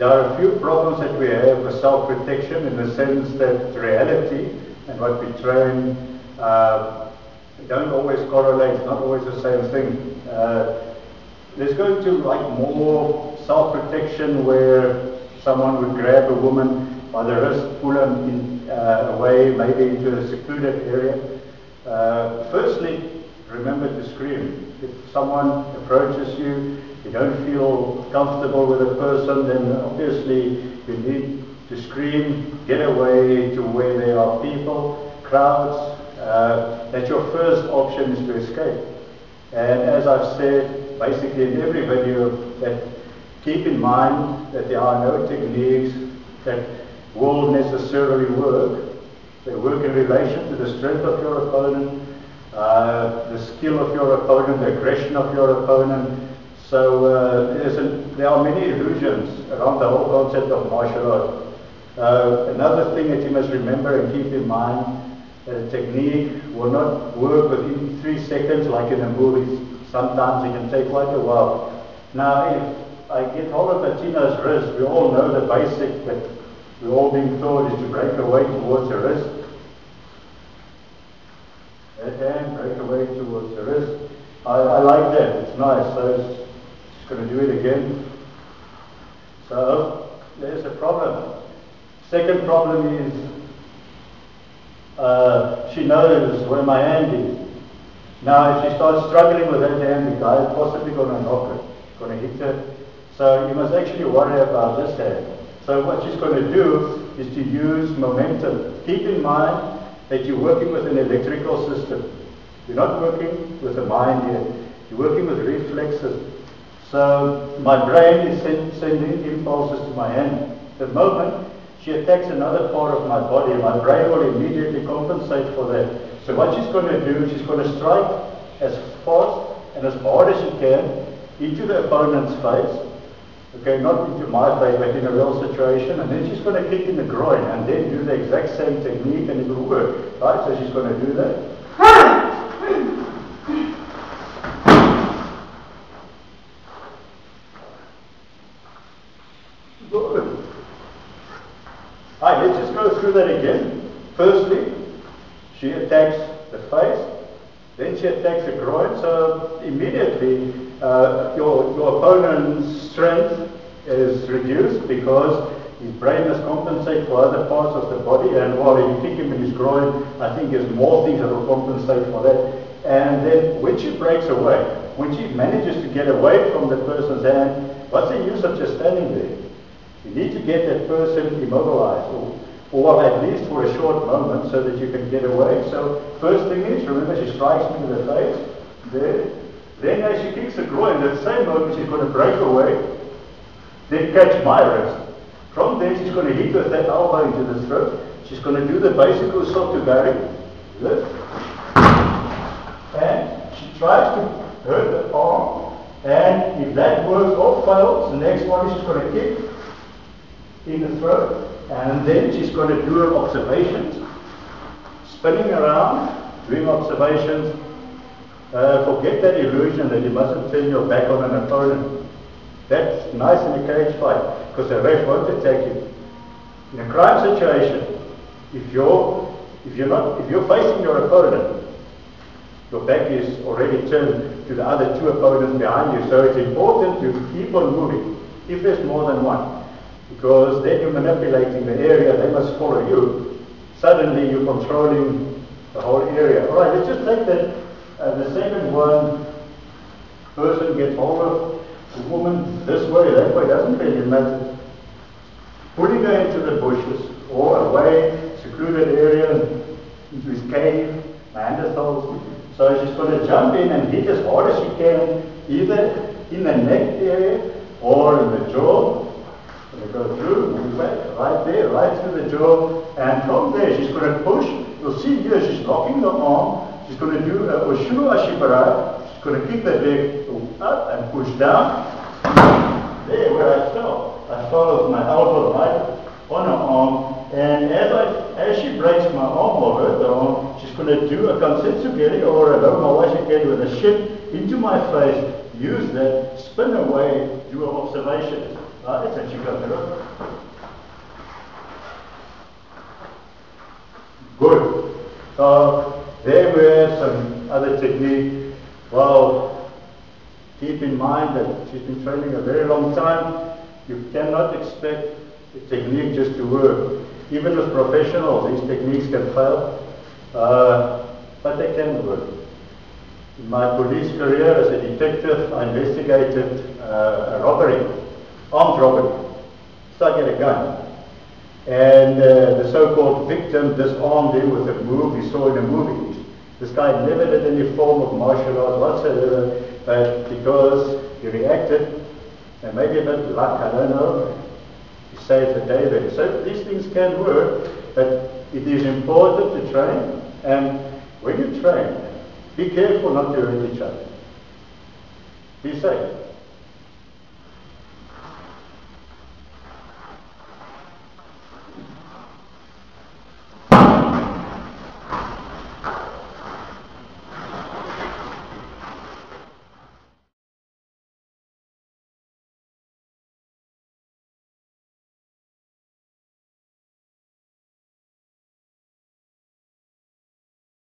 There are a few problems that we have with self-protection in the sense that reality and what we train don't always correlate, it's not always the same thing. There's going to like more self-protection where someone would grab a woman by the wrist, pull her away, maybe into a secluded area. Firstly, remember to scream. If someone approaches you, you don't feel comfortable with a person, then obviously you need to scream, get away to where there are people, crowds. That's your first option, is to escape. And as I've said, basically in every video, that keep in mind that there are no techniques that will necessarily work. They work in relation to the strength of your opponent, the skill of your opponent, the aggression of your opponent. So there are many illusions around the whole concept of martial art. Another thing that you must remember and keep in mind, that a technique will not work within 3 seconds like in a movie. Sometimes it can take quite a while. Now, if I get hold of Latina's wrist, we all know the basic that we're all being told is to break away towards the wrist. That hand, break away towards the wrist. I like that, it's nice. So just going to do it again. So there's a problem. Second problem is she knows where my hand is. Now if she starts struggling with that hand, the guy is possibly going to knock her, going to hit her. So you must actually worry about this hand. So what she's going to do is to use momentum. Keep in mind that you're working with an electrical system. You're not working with the mind here. You're working with reflexes. So my brain is sending impulses to my hand. The moment she attacks another part of my body, my brain will immediately compensate for that. So what she's going to do, she's going to strike as fast and as hard as she can into the opponent's face. Okay, not into my face, but in a real situation. And then she's going to kick in the groin and then do the exact same technique and it will work. Right, so she's going to do that. Good. Alright, let's just go through that again. Firstly, she attacks the face, then she attacks the groin, so immediately your opponent's strength is reduced because his brain must compensate for other parts of the body, and while you kick him in his groin, I think there's more things that will compensate for that. And then when she breaks away, when she manages to get away from the person's hand, what's the use of just standing there? You need to get that person immobilized, or at least for a short moment, so that you can get away. So first thing is, remember, she strikes me in the face, there. Then as she kicks the groin, at the same moment she's going to break away, then catch my wrist. From there she's going to hit with that elbow into the throat. She's going to do the basic usotugari, lift, and she tries to hurt the arm, and if that works or fails, the next one she's going to kick in the throat, and then she's going to do her observations, spinning around, doing observations. Forget that illusion that you mustn't turn your back on an opponent. That's nice in a cage fight, because the ref won't attack you. In a crime situation, if you're facing your opponent, your back is already turned to the other two opponents behind you, so it's important to keep on moving, if there's more than one. Because then you're manipulating the area, they must follow you. Suddenly you're controlling the whole area. Alright, let's just take that. The second one, person gets hold of the woman this way, that way, doesn't really matter. Putting her into the bushes or away, secluded area, into his cave, Neanderthals. So she's going to jump in and hit as hard as she can, either in the neck area or in the jaw. Go through, move back, right there, right through the jaw, and from there she's going to push. You'll see here she's locking the arm. She's going to do a Oshu Ashibara. She's going to kick the leg up and push down. There, where I fell. I fell with my elbow right on her arm, and as she breaks my arm or hurt the arm, she's going to do a Kansetsugeri or a Lomawashigeri with a shin into my face. Use that, spin away, do an observation. Right, and she got the rope. Good. So there we have some other technique. Well, keep in mind that she's been training a very long time. You cannot expect the technique just to work. Even with professionals, these techniques can fail, but they can work. In my police career as a detective, I investigated a robbery, armed robbery. So I get a gun. And the so-called victim disarmed him with a move he saw in a movie. This guy never did any form of martial arts whatsoever, but because he reacted, and maybe a bit of luck, I don't know, he saved the day there. So these things can work, but it is important to train, and when you train, be careful not to hurt each other. Be safe.